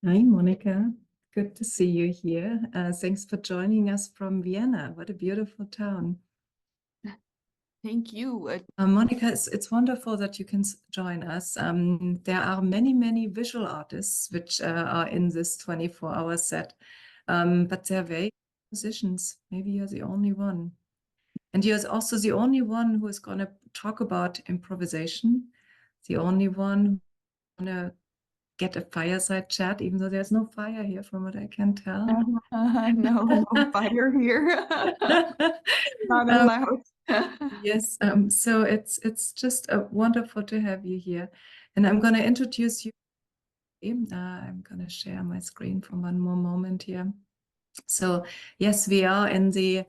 Hi, Monika. Good to see you here. Thanks for joining us from Vienna. What a beautiful town. Thank you. Monika, it's wonderful that you can join us. There are many, many visual artists which are in this 24-hour set, but they're very musicians. Maybe you're the only one. And you're also the only one who is going to talk about improvisation, the only one who's going to get a fireside chat, even though there's no fire here from what I can tell. No fire here. Not allowed. Yes, so it's just wonderful to have you here. And I'm going to introduce you. I'm going to share my screen for one more moment here. So yes, we are in the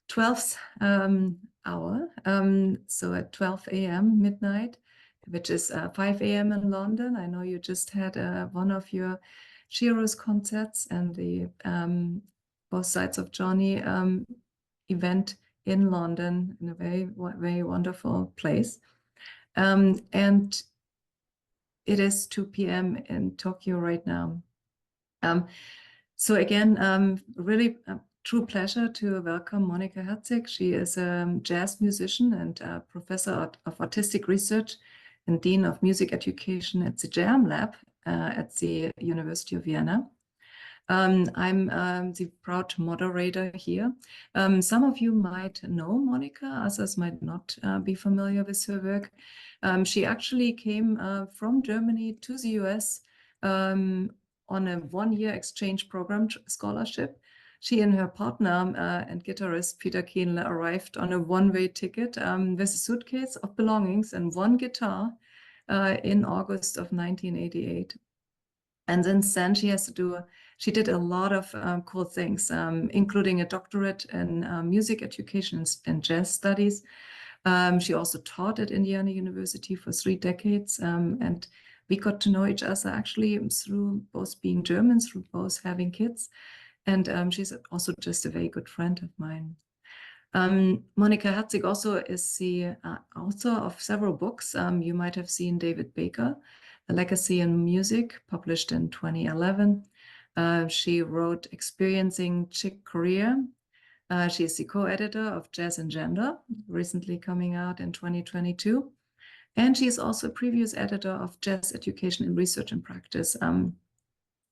12th hour, so at 12 a.m. midnight, which is 5 a.m. in London. I know you just had one of your Qauro's concerts and the Both Sides of Johnny event in London, in a very, very wonderful place. And it is 2 p.m. in Tokyo right now. So again, really true pleasure to welcome Monika Herzig. She is a jazz musician and a professor of artistic research and dean of music education at the Jam Lab at the University of Vienna. I'm the proud moderator here. Some of you might know Monika, others might not be familiar with her work. She actually came from Germany to the US on a one-year exchange program scholarship. She and her partner and guitarist Peter Kienle arrived on a one-way ticket with a suitcase of belongings and one guitar in August of 1988. And since then, she did a lot of cool things, including a doctorate in music education and jazz studies. She also taught at Indiana University for 3 decades, and we got to know each other actually through both being German, through both having kids, and she's also just a very good friend of mine. Monika Herzig also is the author of several books. You might have seen David Baker, A Legacy in Music, published in 2011. She wrote Experiencing Chick Corea. She is the co-editor of Jazz and Gender, recently coming out in 2022. And she is also a previous editor of Jazz Education in Research and Practice.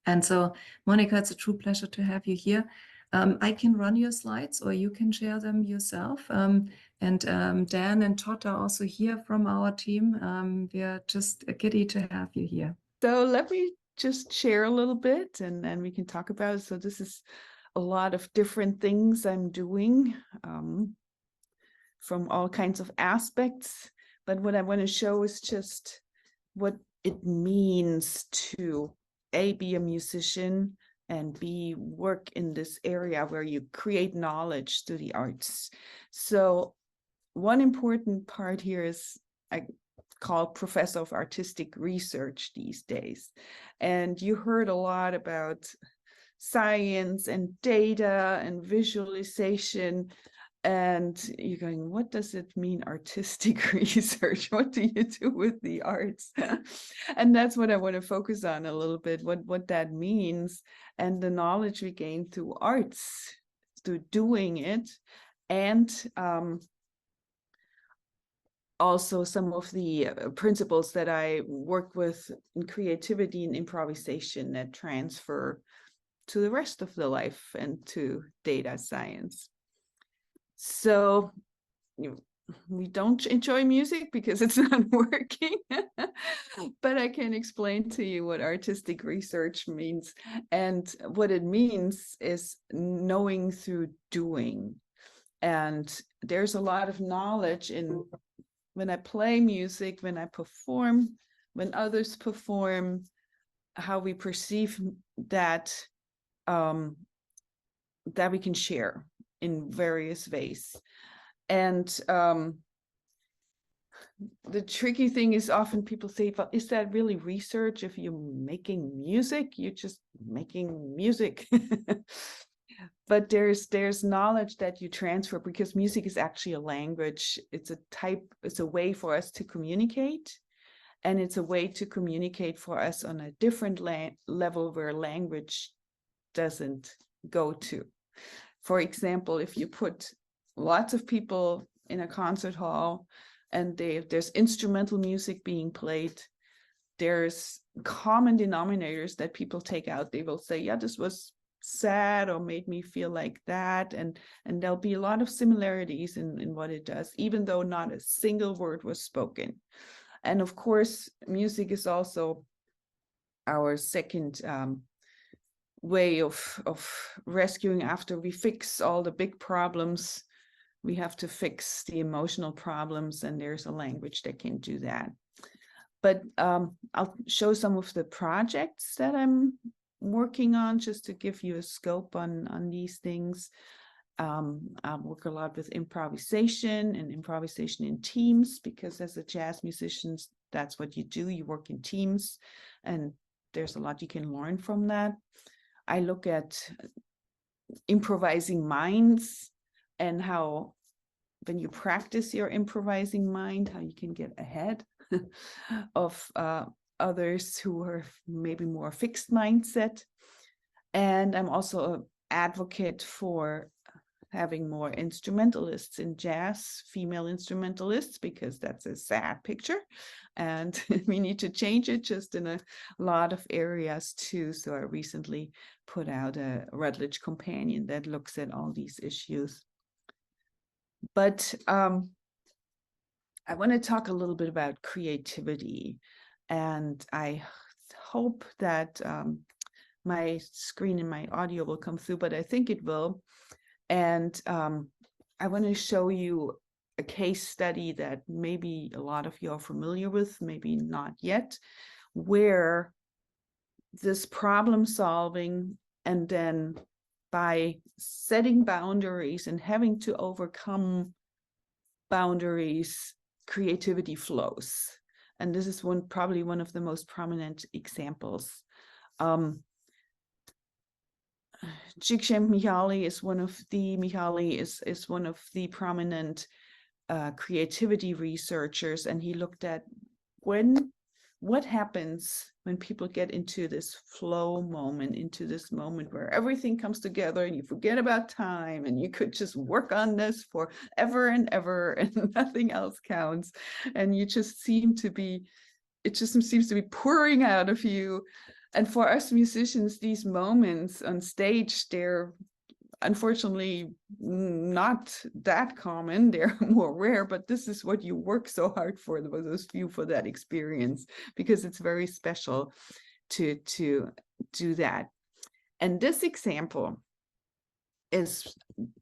And so, Monika, it's a true pleasure to have you here. I can run your slides or you can share them yourself. And Dan and Todd are also here from our team. We are just giddy to have you here. So let me just share a little bit and then we can talk about it. So this is a lot of different things I'm doing from all kinds of aspects. But what I want to show is just what it means to A, be a musician, and B, work in this area where you create knowledge through the arts. So one important part here is I call professor of artistic research these days. And you heard a lot about science and data and visualization. And you're going, what does it mean, artistic research? What do you do with the arts? And that's what I want to focus on a little bit, what that means and the knowledge we gain through arts, through doing it, and also some of the principles that I work with in creativity and improvisation that transfer to the rest of the life and to data science. So we don't enjoy music because it's not working, but I can explain to you what artistic research means. And what it means is knowing through doing. And there's a lot of knowledge in when I play music, when I perform, when others perform, how we perceive that, that we can share in various ways. And the tricky thing is often people say, well, is that really research? If you're making music, you're just making music. But there's knowledge that you transfer because music is actually a language. It's a way for us to communicate. And it's a way to communicate for us on a different level where language doesn't go to. For example, if you put lots of people in a concert hall and there's instrumental music being played, there's common denominators that people take out. They will say, yeah, this was sad or made me feel like that. And there'll be a lot of similarities in what it does, even though not a single word was spoken. And of course, music is also our second way of rescuing. After we fix all the big problems, we have to fix the emotional problems, and there's a language that can do that. But I'll show some of the projects that I'm working on just to give you a scope on these things. I work a lot with improvisation and improvisation in teams, because as a jazz musician, that's what you do. You work in teams, and there's a lot you can learn from that. I look at improvising minds and how, when you practice your improvising mind, how you can get ahead of others who are maybe more fixed mindset. And I'm also an advocate for having more instrumentalists in jazz, female instrumentalists, because that's a sad picture and we need to change it just in a lot of areas too. So I recently put out a Routledge Companion that looks at all these issues. But I want to talk a little bit about creativity, and I hope that my screen and my audio will come through, but I think it will. And I want to show you a case study that maybe a lot of you are familiar with, maybe not yet, where this problem solving, and then by setting boundaries and having to overcome boundaries, creativity flows. And this is probably one of the most prominent examples. Csikszentmihalyi is one of the prominent creativity researchers, and he looked at what happens when people get into this flow moment, into this moment where everything comes together and you forget about time and you could just work on this for ever and ever and nothing else counts, and you just seems to be pouring out of you. And for us musicians, these moments on stage, they're unfortunately not that common. They're more rare, but this is what you work so hard for, those few, for that experience, because it's very special to do that. And this example is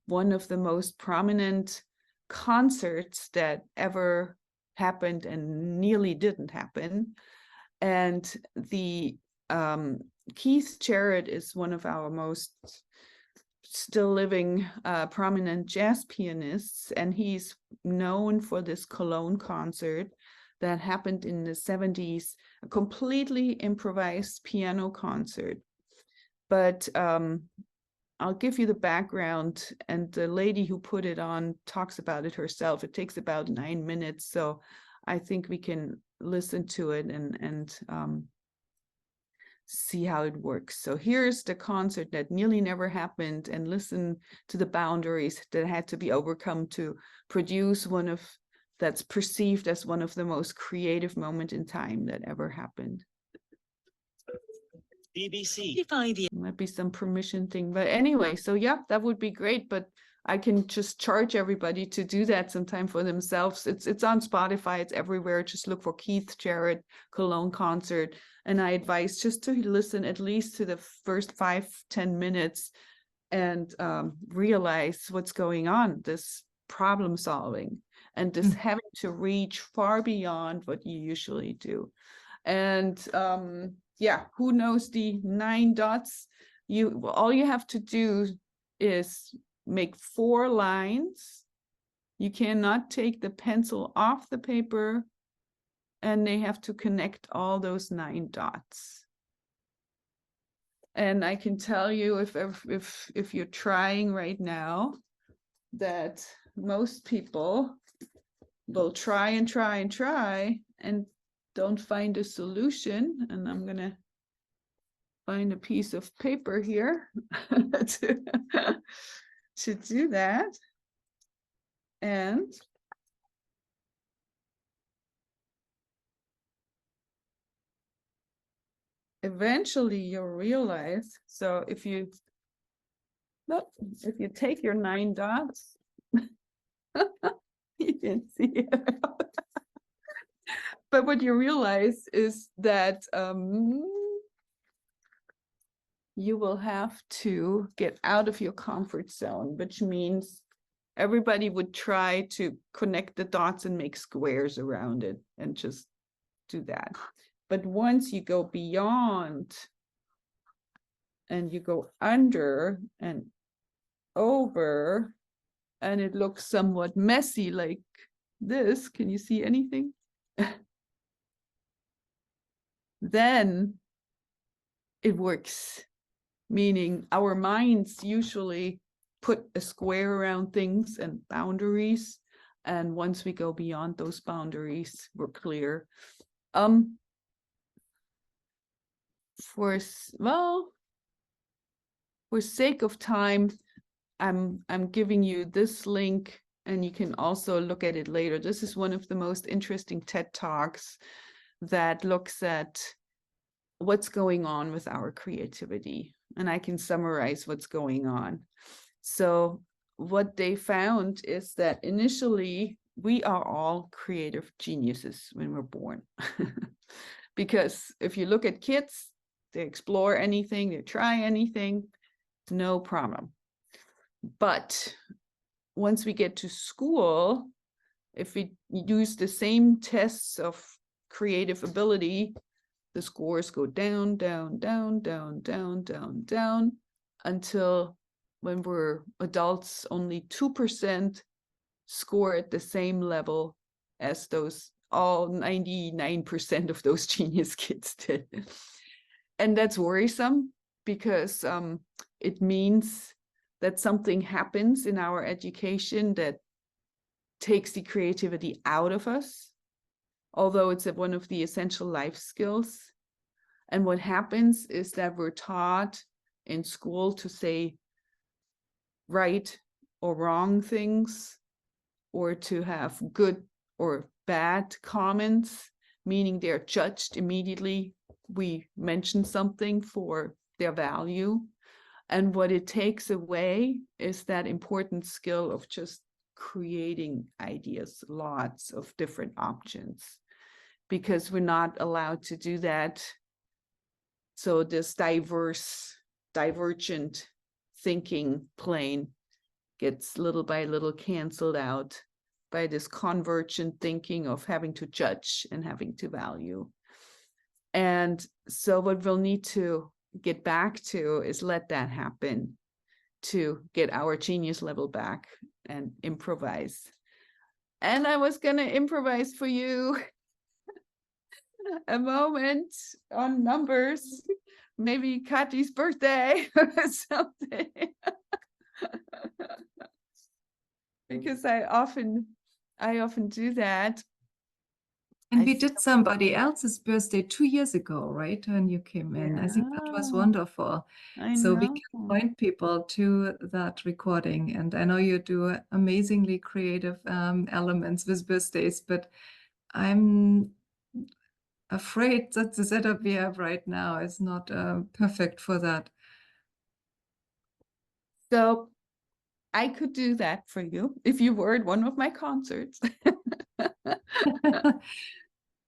one of the most prominent concerts that ever happened and nearly didn't happen. And the Keith Jarrett is one of our most still living prominent jazz pianists, and he's known for this Cologne concert that happened in the 70s, a completely improvised piano concert. But I'll give you the background, and the lady who put it on talks about it herself. It takes about 9 minutes, so I think we can listen to it and see how it works. So here's the concert that nearly never happened, and listen to the boundaries that had to be overcome to produce that's perceived as one of the most creative moments in time that ever happened. BBC. Might be some permission thing, but anyway, so yeah, that would be great, but I can just charge everybody to do that sometime for themselves. It's on Spotify, it's everywhere. Just look for Keith Jarrett Cologne concert. And I advise just to listen at least to the first 5-10 minutes and realize what's going on, this problem solving, and this having to reach far beyond what you usually do. And yeah, who knows the 9 dots? All you have to do is make 4 lines. You cannot take the pencil off the paper, and they have to connect all those 9 dots. And I can tell you, if you're trying right now, that most people will try and try and try, and don't find a solution, and I'm gonna find a piece of paper here to do that. And eventually you'll realize, so if you take your 9 dots, you can see it. But what you realize is that you will have to get out of your comfort zone, which means everybody would try to connect the dots and make squares around it and just do that. But once you go beyond and you go under and over, and it looks somewhat messy like this, can you see anything? Then it works, meaning our minds usually put a square around things and boundaries, and once we go beyond those boundaries, we're clear. For sake of time, I'm giving you this link, and you can also look at it later. This is one of the most interesting TED Talks that looks at what's going on with our creativity, and I can summarize what's going on. So what they found is that initially we are all creative geniuses when we're born. Because if you look at kids, they explore anything, they try anything, no problem. But once we get to school, if we use the same tests of creative ability, the scores go down, down, down, down, down, down, down, until when we're adults, only 2% score at the same level as those all 99% of those genius kids did. And that's worrisome, because it means that something happens in our education that takes the creativity out of us, although it's one of the essential life skills. And what happens is that we're taught in school to say right or wrong things, or to have good or bad comments, meaning they're judged immediately. We mention something for their value. And what it takes away is that important skill of just creating ideas, lots of different options, because we're not allowed to do that. So this divergent thinking plane gets little by little canceled out by this convergent thinking of having to judge and having to value. And so what we'll need to get back to is let that happen, to get our genius level back and improvise. And I was going to improvise for you a moment on numbers, maybe Katy's birthday or something. Because I often do that. And we did somebody else's birthday 2 years ago, right? When you came in. I think that was wonderful. So we can point people to that recording. And I know you do amazingly creative elements with birthdays, but I'm afraid that the setup we have right now is not perfect for that. So I could do that for you if you were at one of my concerts.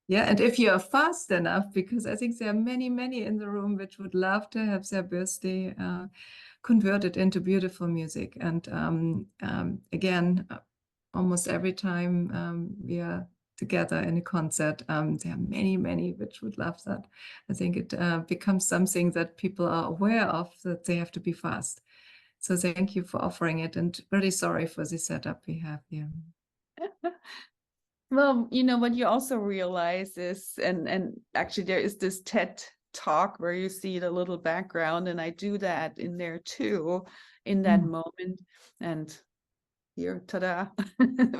Yeah, and if you are fast enough, because I think there are many, many in the room which would love to have their birthday converted into beautiful music. And again, almost every time we are together in a concert, there are many, many which would love that. I think it becomes something that people are aware of, that they have to be fast. So thank you for offering it, and really sorry for the setup we have here. Well, you know, what you also realize is, and actually there is this TED talk where you see the little background, and I do that in there too, in that moment. And here, ta-da.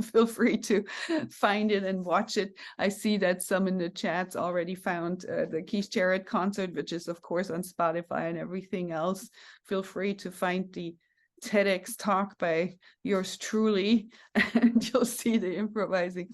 Feel free to find it and watch it. I see that some in the chats already found the Keith Jarrett concert, which is of course on Spotify and everything else. Feel free to find the TEDx talk by yours truly, and you'll see the improvising.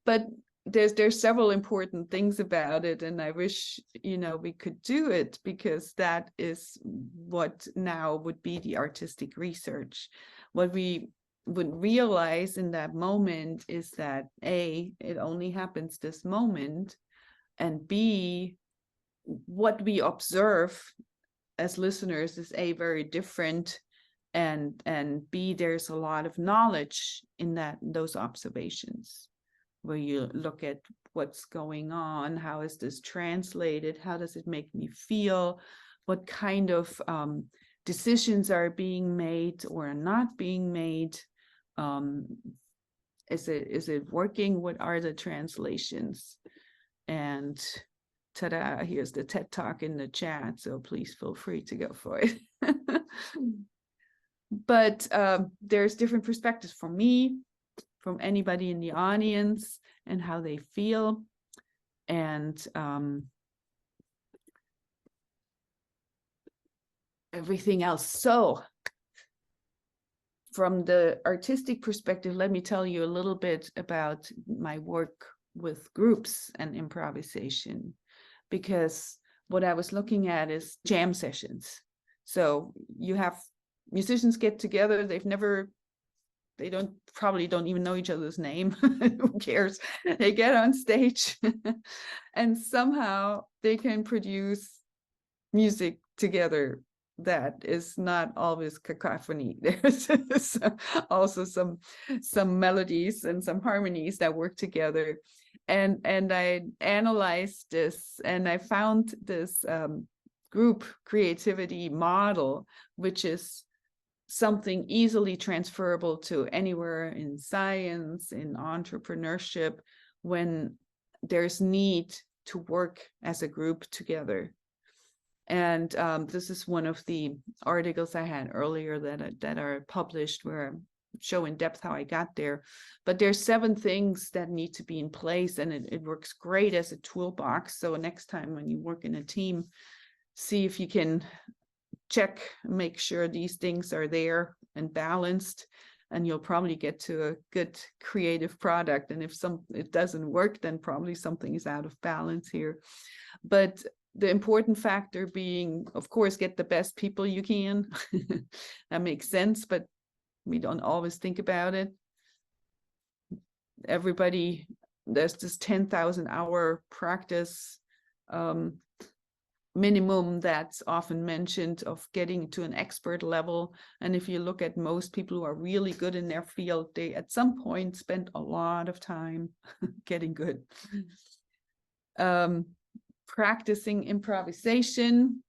But there's several important things about it, and I wish, you know, we could do it, because that is what now would be the artistic research. What we would realize in that moment is that A, it only happens this moment, and B, what we observe as listeners is A, very different, and B, there's a lot of knowledge in those observations, where you look at what's going on, how is this translated, how does it make me feel, what kind of decisions are being made or are not being made. Is it working? What are the translations? And ta-da, here's the TED Talk in the chat, so please feel free to go for it. But there's different perspectives from me, from anybody in the audience, and how they feel. And everything else. So from the artistic perspective, let me tell you a little bit about my work with groups and improvisation, because what I was looking at is jam sessions. So you have musicians get together, they probably don't even know each other's name. Who cares? They get on stage and somehow they can produce music together that is not always cacophony. There's also some melodies and some harmonies that work together. And I analyzed this, and I found this group creativity model, which is something easily transferable to anywhere in science, in entrepreneurship, when there's need to work as a group together. And this is one of the articles I had earlier that are published, where I show in depth how I got there. But there's 7 things that need to be in place, and it works great as a toolbox. So next time when you work in a team, see if you can check, make sure these things are there and balanced, and you'll probably get to a good creative product. And if it doesn't work, then probably something is out of balance here. But the important factor being, of course, get the best people you can. That makes sense, but we don't always think about it. Everybody, there's this 10,000 hour practice minimum that's often mentioned, of getting to an expert level. And if you look at most people who are really good in their field, they at some point spend a lot of time getting good. Practicing improvisation,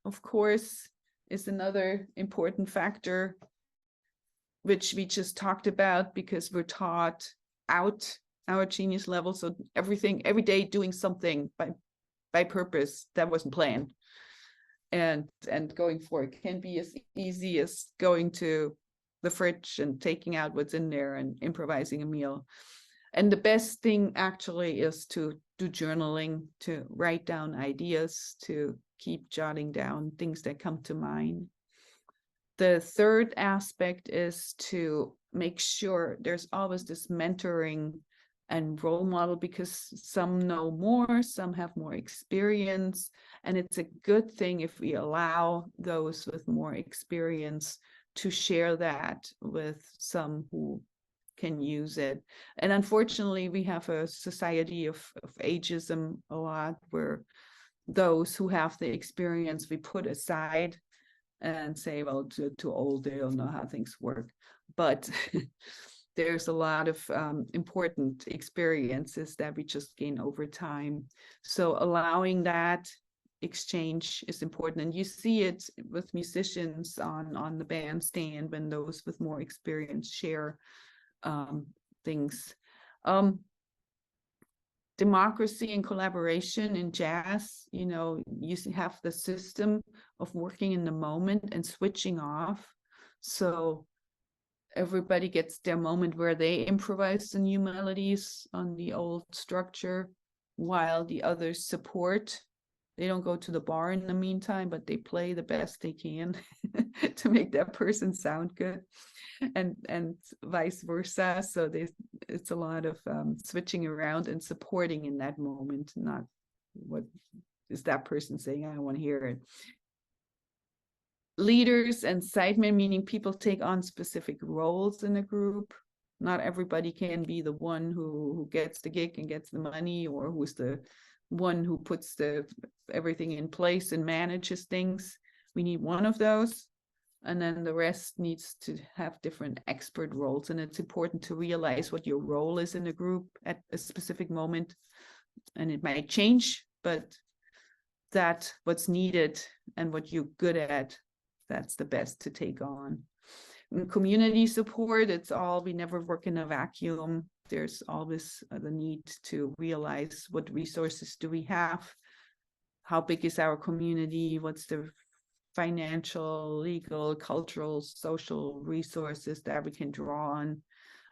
of course, is another important factor, which we just talked about, because we're taught out our genius level. So every day doing something by purpose that wasn't planned, and going for it can be as easy as going to the fridge and taking out what's in there and improvising a meal. And the best thing actually is to do journaling, to write down ideas, to keep jotting down things that come to mind. The third aspect is to make sure there's always this mentoring and role model, because some know more, some have more experience, and it's a good thing if we allow those with more experience to share that with some who can use it. And unfortunately, we have a society of ageism a lot, where those who have the experience we put aside and say, well, too old, they don't know how things work. But there's a lot of important experiences that we just gain over time. So allowing that exchange is important. And you see it with musicians on the bandstand, when those with more experience share things. Democracy and collaboration in jazz, you have the system of working in the moment and switching off. So everybody gets their moment where they improvise the new melodies on the old structure, while the others support. They don't go to the bar in the meantime, but they play the best they can to make that person sound good, and vice versa. So it's a lot of switching around and supporting in that moment, not what is that person saying, I don't want to hear it. Leaders and sidemen, meaning people take on specific roles in a group. Not everybody can be the one who gets the gig and gets the money, or who's the one who puts everything in place and manages things. We need one of those, and then the rest needs to have different expert roles. And it's important to realize what your role is in a group at a specific moment, and it might change, but that what's needed and what you're good at, that's the best to take on. In community support, we never work in a vacuum. There's always the need to realize what resources do we have, how big is our community, what's the financial, legal, cultural, social resources that we can draw on.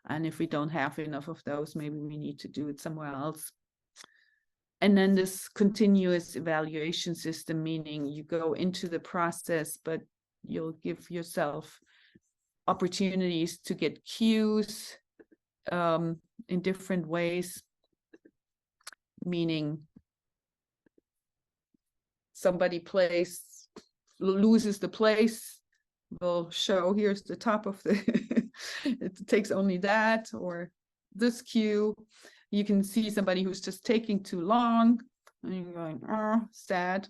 And if we don't have enough of those, maybe we need to do it somewhere else. And then this continuous evaluation system, meaning you go into the process, but you'll give yourself opportunities to get cues in different ways, meaning somebody loses the place, we'll show here's the top of the, it takes only that, or this cue. You can see somebody who's just taking too long, and you're going, oh, sad.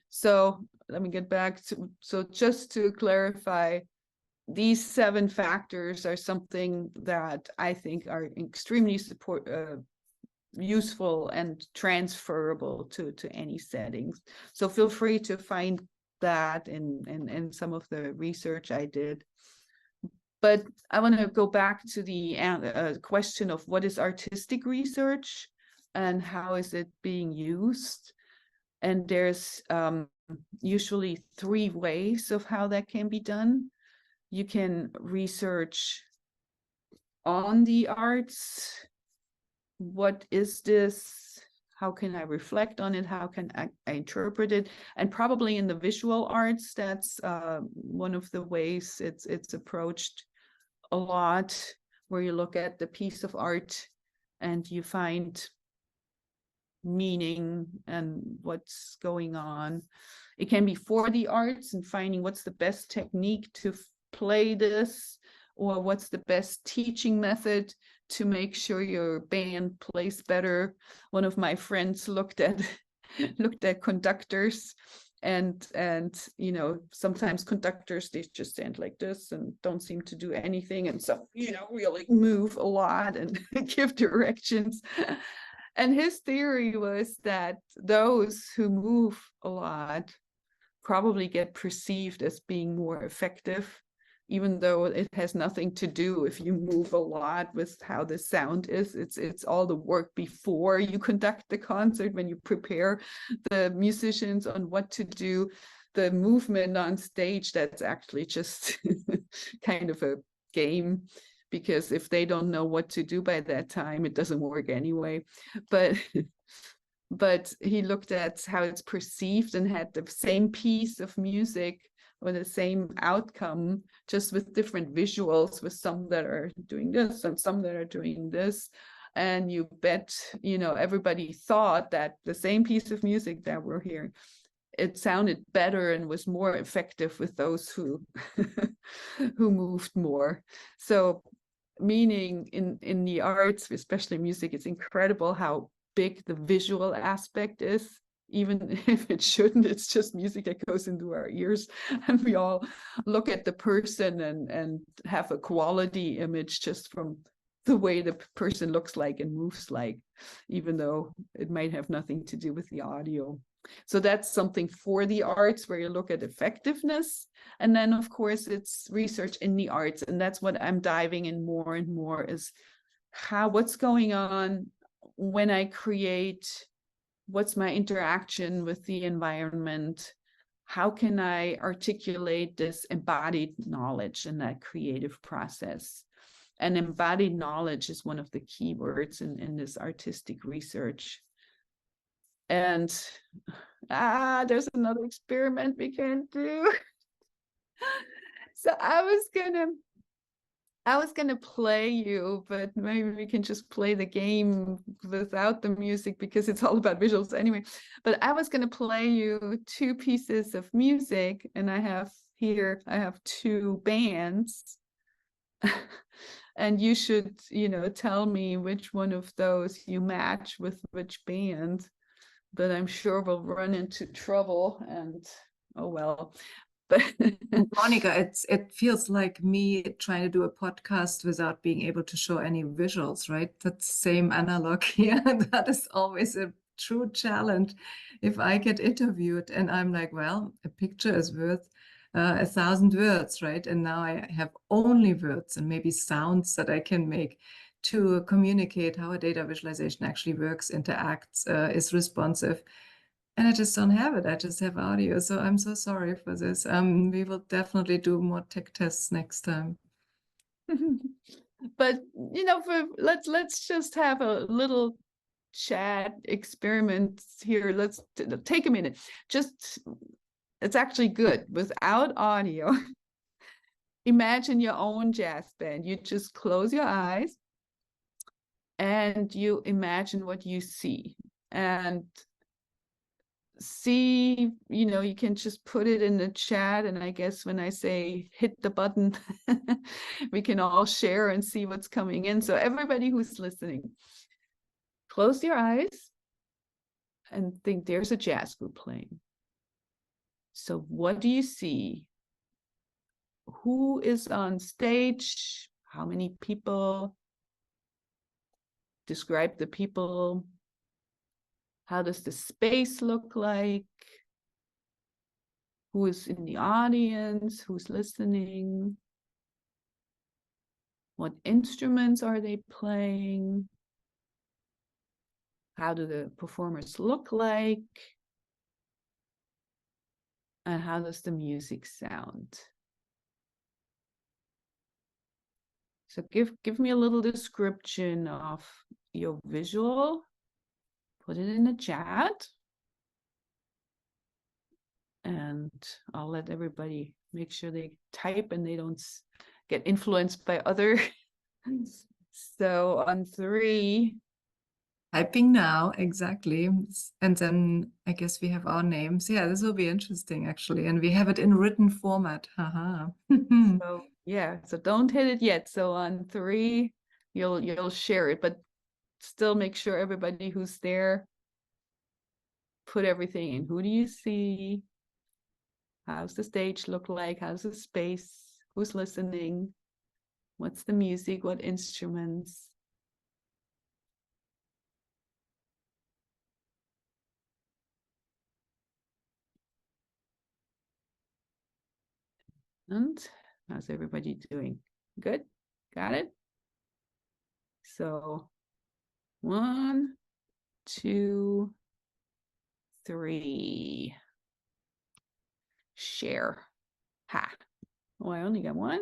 So let me get back to, so just to clarify, these 7 factors are something that I think are extremely useful and transferable to any settings. So feel free to find that in some of the research I did. But I want to go back to the question of what is artistic research and how is it being used. And there's usually 3 ways of how that can be done. You can research on the arts. What is this? How can I reflect on it? How can I interpret it? And probably in the visual arts, that's one of the ways it's approached a lot, where you look at the piece of art and you find meaning and what's going on. It can be for the arts and finding what's the best technique to play this, or what's the best teaching method to make sure your band plays better. One of my friends looked at conductors, and you know, sometimes conductors, they just stand like this and don't seem to do anything, and some, you know, really move a lot and give directions. And his theory was that those who move a lot probably get perceived as being more effective, even though it has nothing to do if you move a lot with how the sound is. It's all the work before you conduct the concert, when you prepare the musicians on what to do. The movement on stage, that's actually just kind of a game, because if they don't know what to do by that time, it doesn't work anyway. But he looked at how it's perceived and had the same piece of music or the same outcome, just with different visuals, with some that are doing this and some that are doing this. And you bet, you know, everybody thought that the same piece of music that we're hearing, it sounded better and was more effective with those who who moved more. So meaning in the arts, especially music, it's incredible how big the visual aspect is. Even if it shouldn't, it's just music that goes into our ears, and we all look at the person and have a quality image just from the way the person looks like and moves like, even though it might have nothing to do with the audio. So that's something for the arts, where you look at effectiveness. And then of course it's research in the arts, and that's what I'm diving in more and more, is what's going on when I create. What's my interaction with the environment? how can I articulate this embodied knowledge in that creative process? And embodied knowledge is one of the key words in this artistic research. And there's another experiment we can do. So I was gonna play you, but maybe we can just play the game without the music because it's all about visuals anyway. But I was gonna play you 2 pieces of music, and I have 2 bands. And you should, tell me which one of those you match with which band. But I'm sure we'll run into trouble, and oh well. But Monika, it feels like me trying to do a podcast without being able to show any visuals, right? That same analog here. That is always a true challenge if I get interviewed and I'm like, well, a picture is worth 1,000 words, right? And now I have only words and maybe sounds that I can make to communicate how a data visualization actually works, interacts, is responsive. And I just don't have it. I just have audio. So I'm so sorry for this. We will definitely do more tech tests next time. But let's just have a little chat experiment here. Let's take a minute. It's actually good without audio. Imagine your own jazz band. You just close your eyes and you imagine what you see. And see, you can just put it in the chat, and I guess when I say hit the button, we can all share and see what's coming in. So everybody who's listening, close your eyes and think there's a jazz group playing. So what do you see? Who is on stage? How many people? Describe the people. How does the space look like? Who is in the audience? Who's listening? What instruments are they playing? How do the performers look like? And how does the music sound? So give me a little description of your visual. Put it in the chat. And I'll let everybody make sure they type and they don't get influenced by other. So on 3. Typing now, exactly. And then I guess we have our names. Yeah, this will be interesting, actually. And we have it in written format. Haha. So yeah, so don't hit it yet. So on 3, you'll share it, but still make sure everybody who's there put everything in. Who do you see? How's the stage look like? How's the space? Who's listening? What's the music? What instruments? And how's everybody doing? Good? Got it? So 1, 2, 3. Share. Ha. Oh, I only got 1.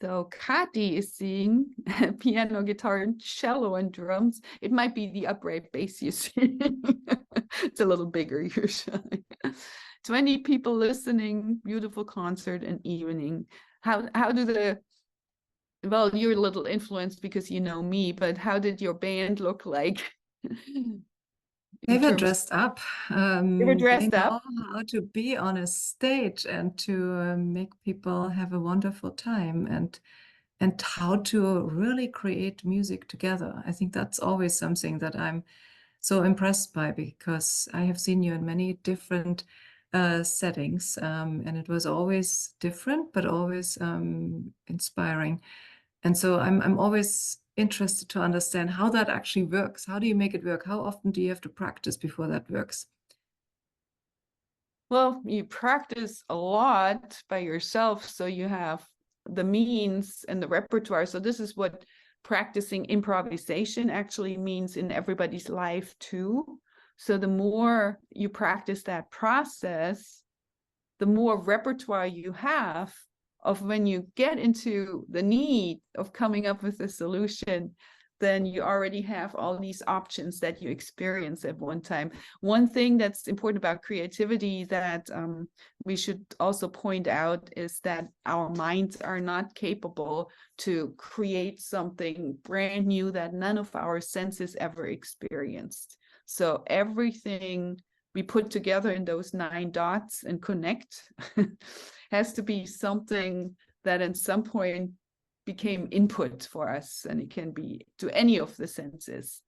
So Katy is seeing piano, guitar, and cello and drums. It might be the upright bass you see. It's a little bigger usually. 20 people listening, beautiful concert and evening. How do well, you're a little influenced because you know me, but how did your band look like? They were dressed up. They were dressed up. They know how to be on a stage and to make people have a wonderful time and how to really create music together. I think that's always something that I'm so impressed by, because I have seen you in many different settings, and it was always different, but always inspiring. And so I'm always interested to understand how that actually works. How do you make it work? How often do you have to practice before that works? Well, you practice a lot by yourself, so you have the means and the repertoire. So this is what practicing improvisation actually means in everybody's life too. So the more you practice that process, the more repertoire you have of when you get into the need of coming up with a solution, then you already have all these options that you experience at one time. One thing that's important about creativity that we should also point out is that our minds are not capable to create something brand new that none of our senses ever experienced. So everything we put together in those 9 dots and connect has to be something that at some point became input for us, and it can be to any of the senses,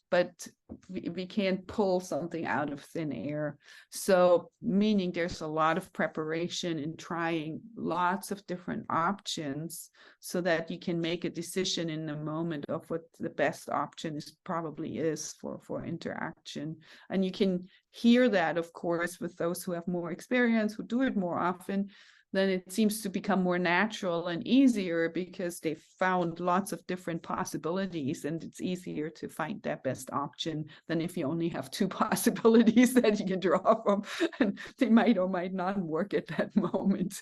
but we can't pull something out of thin air. So meaning there's a lot of preparation in trying lots of different options so that you can make a decision in the moment of what the best option probably is for interaction. And you can hear that, of course, with those who have more experience, who do it more often. Then it seems to become more natural and easier because they've found lots of different possibilities, and it's easier to find that best option than if you only have 2 possibilities that you can draw from, and they might or might not work at that moment.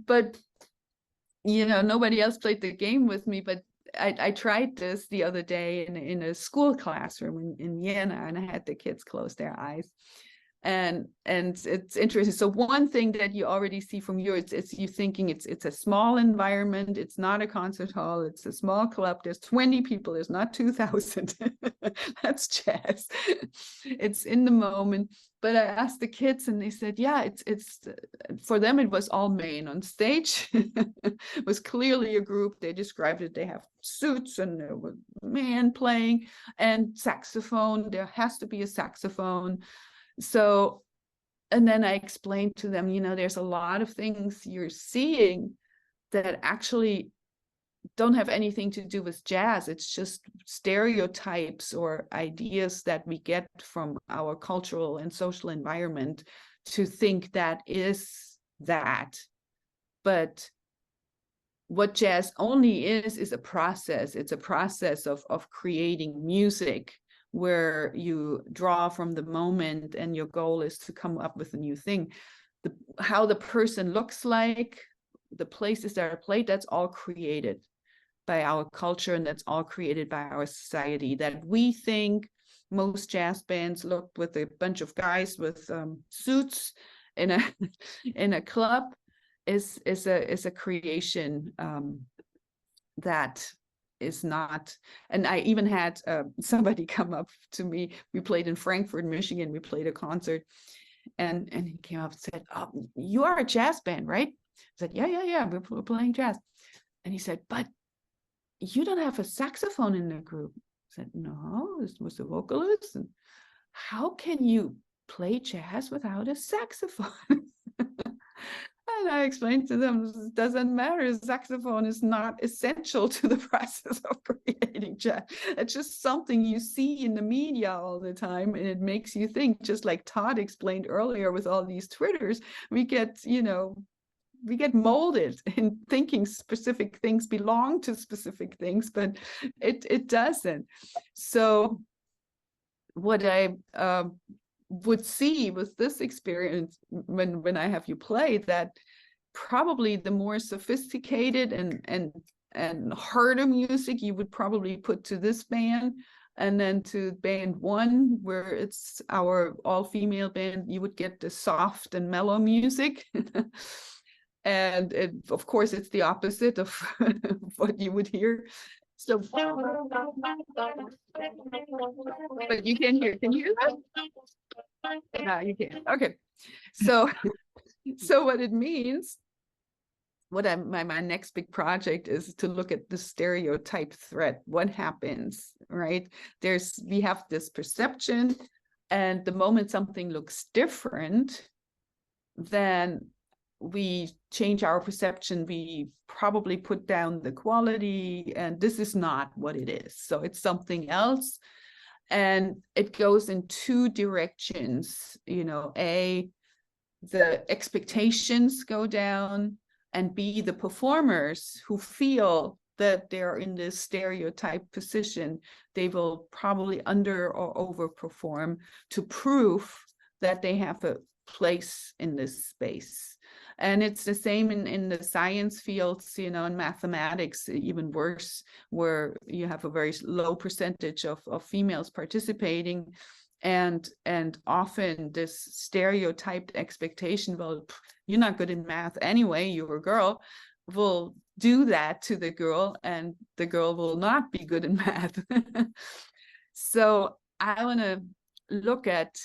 But, you know, nobody else played the game with me, but I tried this the other day in a school classroom in Vienna, and I had the kids close their eyes. And it's interesting. So one thing that you already see from you, it's you thinking it's a small environment. It's not a concert hall. It's a small club. There's 20 people. There's not 2,000. That's jazz. It's in the moment. But I asked the kids, and they said, yeah, it's for them, it was all men on stage. It was clearly a group. They described it. They have suits, and there was a man playing, and saxophone. There has to be a saxophone. So, and then I explained to them, you know, there's a lot of things you're seeing that actually don't have anything to do with jazz. It's just stereotypes or ideas that we get from our cultural and social environment to think that is that. But what jazz only is a process. It's a process of creating music, where you draw from the moment and your goal is to come up with a new thing. How the person looks like, the places that are played, that's all created by our culture, and that's all created by our society. That we think most jazz bands look with a bunch of guys with suits in a club is a creation that is not. And I even had somebody come up to me. We played in Frankfurt, Michigan. We played a concert, and he came up and said, "Oh, you are a jazz band, right?" I said, yeah, we're playing jazz. And he said, "But you don't have a saxophone in the group." I said, "No, this was the vocalist. And how can you play jazz without a saxophone?" And I explained to them, it doesn't matter. Saxophone is not essential to the process of creating jazz. It's just something you see in the media all the time, and it makes you think, just like Todd explained earlier with all these Twitters, we get molded in thinking specific things belong to specific things, but it doesn't. So what I would see with this experience when I have you play, that probably the more sophisticated and harder music you would probably put to this band, and then to band 1, where it's our all-female band, you would get the soft and mellow music. And of course, it's the opposite of what you would hear. So, but you can hear that? No, you can't. Okay. So what it means, my next big project is to look at the stereotype threat. What happens, right? We have this perception, and the moment something looks different, then we change our perception. We probably put down the quality, and this is not what it is. So it's something else. And it goes in 2 directions, you know. A, the expectations go down, and B, the performers who feel that they're in this stereotype position, they will probably under or overperform to prove that they have a place in this space. And it's the same in the science fields, you know, in mathematics, even worse, where you have a very low percentage of females participating. And often this stereotyped expectation, well, you're not good in math anyway, you're a girl, will do that to the girl, and the girl will not be good in math. So I want to look at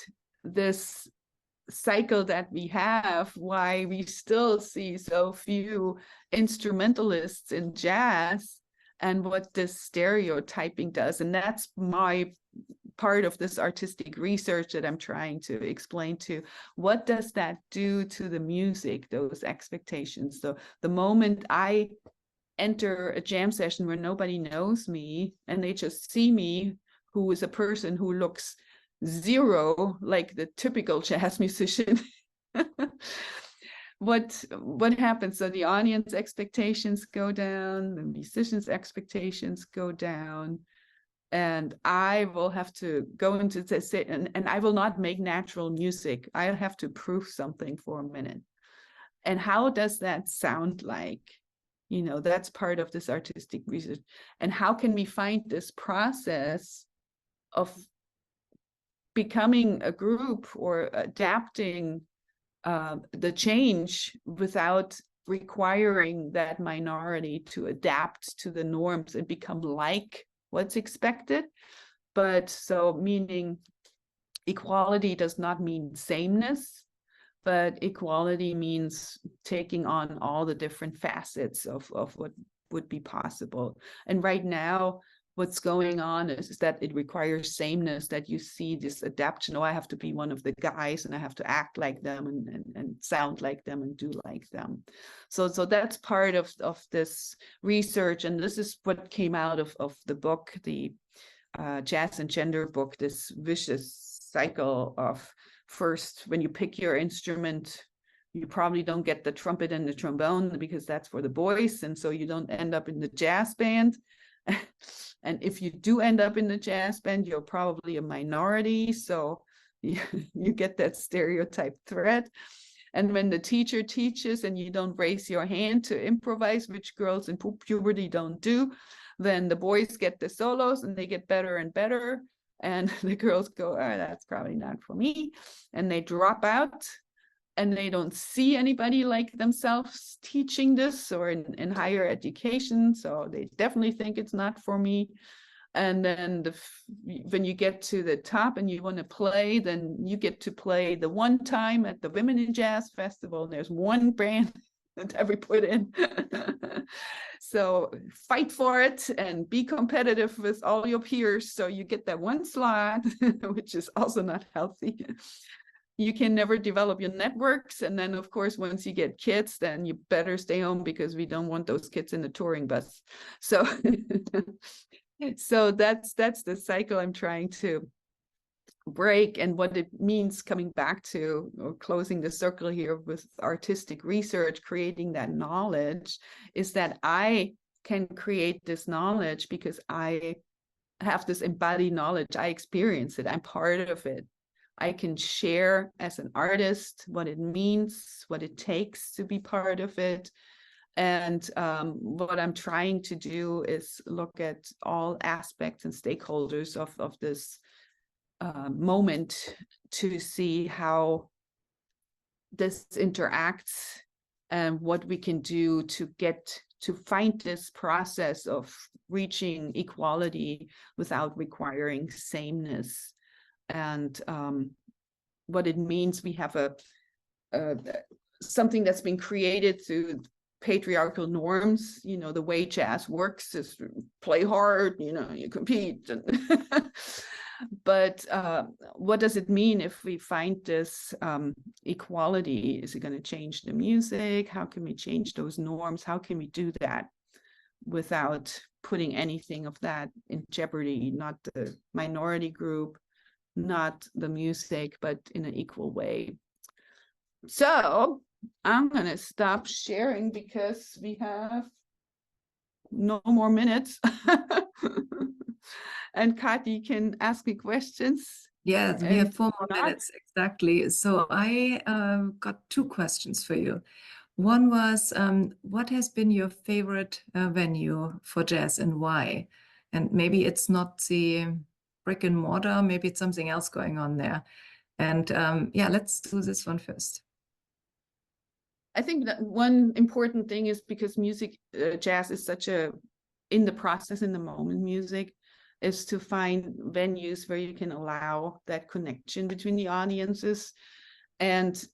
this cycle that we have, why we still see so few instrumentalists in jazz, and what this stereotyping does. And that's my part of this artistic research that I'm trying to explain to. What does that do to the music, those expectations? So the moment I enter a jam session where nobody knows me and they just see me, who is a person who looks zero like the typical jazz musician, what happens? So the audience expectations go down, the musicians' expectations go down, and I will have to go into this, and I will not make natural music. I'll have to prove something for a minute. And how does that sound like? You know, that's part of this artistic research. And how can we find this process of becoming a group or adapting the change without requiring that minority to adapt to the norms and become like what's expected? But so meaning equality does not mean sameness, but equality means taking on all the different facets of what would be possible. And right now, what's going on is that it requires sameness, that you see this adaptation. Oh, I have to be one of the guys and I have to act like them and sound like them and do like them. So that's part of this research. And this is what came out of the book, the Jazz and Gender book, this vicious cycle of, first, when you pick your instrument, you probably don't get the trumpet and the trombone because that's for the boys. And so you don't end up in the jazz band. And if you do end up in the jazz band, you're probably a minority. So you get that stereotype threat. And when the teacher teaches and you don't raise your hand to improvise, which girls in puberty don't do, then the boys get the solos and they get better and better. And the girls go, oh, that's probably not for me. And they drop out. And they don't see anybody like themselves teaching this or in higher education. So they definitely think it's not for me. And then when you get to the top and you want to play, then you get to play the one time at the Women in Jazz Festival. And there's one band that we put in. So fight for it and be competitive with all your peers. So you get that one slot, which is also not healthy. You can never develop your networks. And then, of course, once you get kids, then you better stay home because we don't want those kids in the touring bus. So, so that's the cycle I'm trying to break. And what it means, coming back to, or closing the circle here with artistic research, creating that knowledge, is that I can create this knowledge because I have this embodied knowledge. I experience it. I'm part of it. I can share as an artist what it means, what it takes to be part of it. And what I'm trying to do is look at all aspects and stakeholders of this moment to see how this interacts and what we can do to find this process of reaching equality without requiring sameness. And what it means, we have something that's been created through patriarchal norms. You know, the way jazz works is play hard, you know, you compete. But what does it mean if we find this equality? Is it going to change the music? How can we change those norms? How can we do that without putting anything of that in jeopardy? Not the minority group, not the music, but in an equal way. So I'm going to stop sharing because we have no more minutes. And Katy can ask me questions. Yes, we have 4 more not. minutes, exactly. So I got 2 questions for you. One was, what has been your favorite venue for jazz and why? And maybe it's not the brick and mortar, maybe it's something else going on there. And yeah, let's do this one first. I think that one important thing is because music, jazz is such a in the process, in the moment music, is to find venues where you can allow that connection between the audiences. And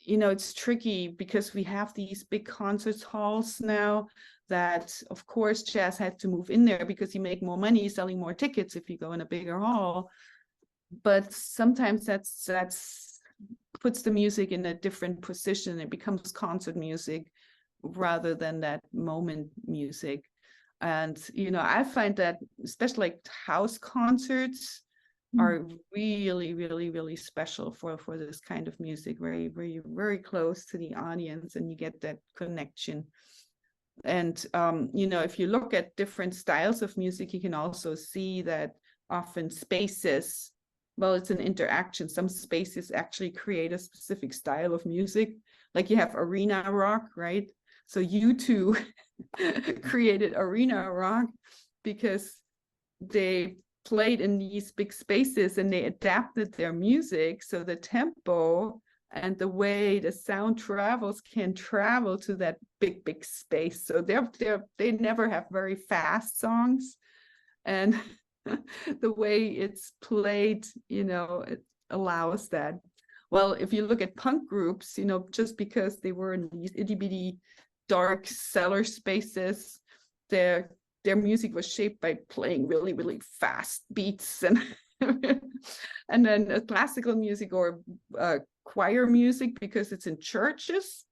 you know, it's tricky because we have these big concert halls now that, of course, jazz had to move in there because you make more money selling more tickets if you go in a bigger hall. But sometimes that's puts the music in a different position. It becomes concert music rather than that moment music. And, you know, I find that especially like house concerts are really, really, really special for this kind of music, where you're very close to the audience and you get that connection. And, you know, if you look at different styles of music, you can also see that often spaces, well, it's an interaction. Some spaces actually create a specific style of music. Like you have arena rock, right? So U2 created arena rock because they played in these big spaces and they adapted their music so the tempo and the way the sound travels can travel to that big space. So they never have very fast songs, and the way it's played, you know, it allows that. Well, if you look at punk groups, you know, just because they were in these itty bitty dark cellar spaces, their music was shaped by playing really, really fast beats, and and then classical music or choir music, because it's in churches,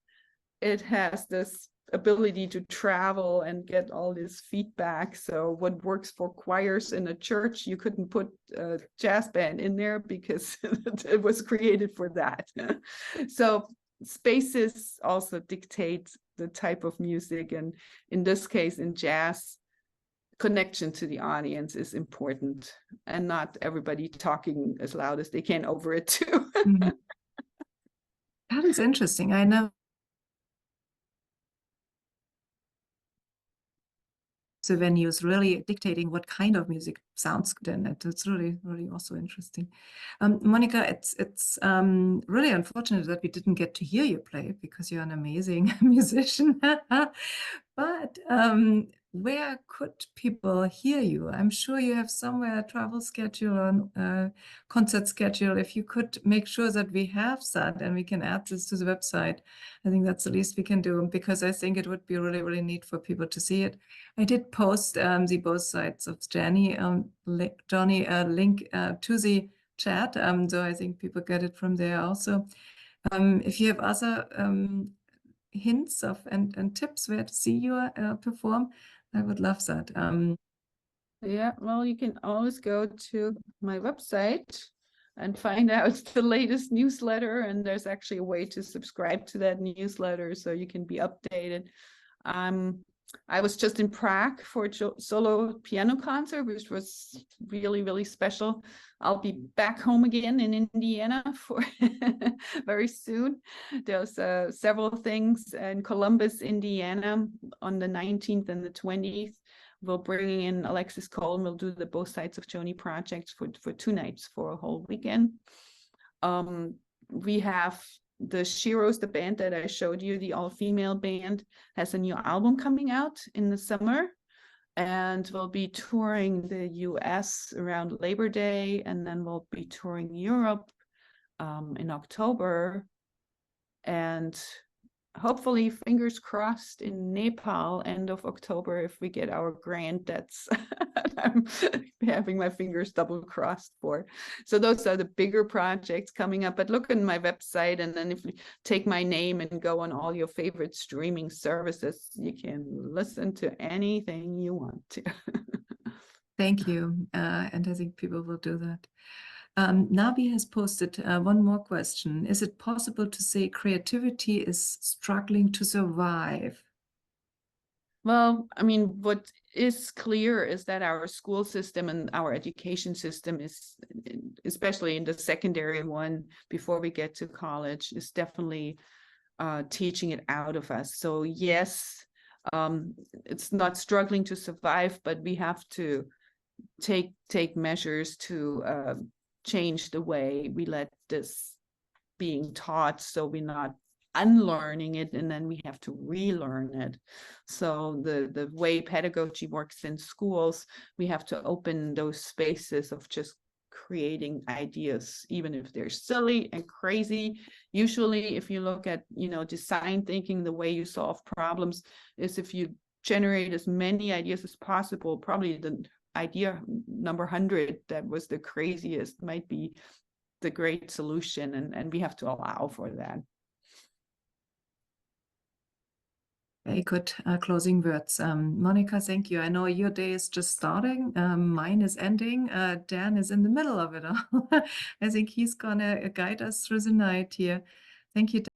it has this ability to travel and get all this feedback. So what works for choirs in a church, you couldn't put a jazz band in there because it was created for that. So spaces also dictate the type of music, and in this case, in jazz, connection to the audience is important, and not everybody talking as loud as they can over it too. That is interesting. I know the venues really dictating what kind of music sounds good in it. It's really, really also interesting. Monika, it's really unfortunate that we didn't get to hear you play because you're an amazing musician. But where could people hear you? I'm sure you have somewhere a travel schedule or concert schedule. If you could make sure that we have that and we can add this to the website, I think that's the least we can do, because I think it would be really, really neat for people to see it. I did post the both sides of Johnny link to the chat, so I think people get it from there also. If you have other hints of and tips where to see you perform, I would love that. Yeah, well, you can always go to my website and find out the latest newsletter, and there's actually a way to subscribe to that newsletter so you can be updated. I was just in Prague for a solo piano concert, which was really, really special. I'll be back home again in Indiana for very soon. There's several things in Columbus, Indiana on the 19th and the 20th. We'll bring in Alexis Cole, and we'll do the both sides of Joni projects for 2 nights for a whole weekend. We have the Shiros, the band that I showed you, the all-female band, has a new album coming out in the summer, and we'll be touring the US around Labor Day, and then we'll be touring Europe in October, and hopefully, fingers crossed, in Nepal end of October if we get our grant. That's I'm having my fingers double crossed for. So those are the bigger projects coming up. But look on my website, and then if you take my name and go on all your favorite streaming services, you can listen to anything you want to. Thank you, and I think people will do that. Navi has posted one more question. Is it possible to say creativity is struggling to survive? Well, I mean, what is clear is that our school system and our education system is, especially in the secondary one, before we get to college, is definitely teaching it out of us. So yes, it's not struggling to survive, but we have to take measures to change the way we let this being taught, so we're not unlearning it and then we have to relearn it. So the way pedagogy works in schools, we have to open those spaces of just creating ideas, even if they're silly and crazy. Usually, if you look at, you know, design thinking, the way you solve problems is if you generate as many ideas as possible. Probably the idea number 100 that was the craziest might be the great solution, and we have to allow for that. Very good closing words. Monika, thank you. I know your day is just starting. Mine is ending. Dan is in the middle of it all. I think he's gonna guide us through the night here. Thank you, Dan.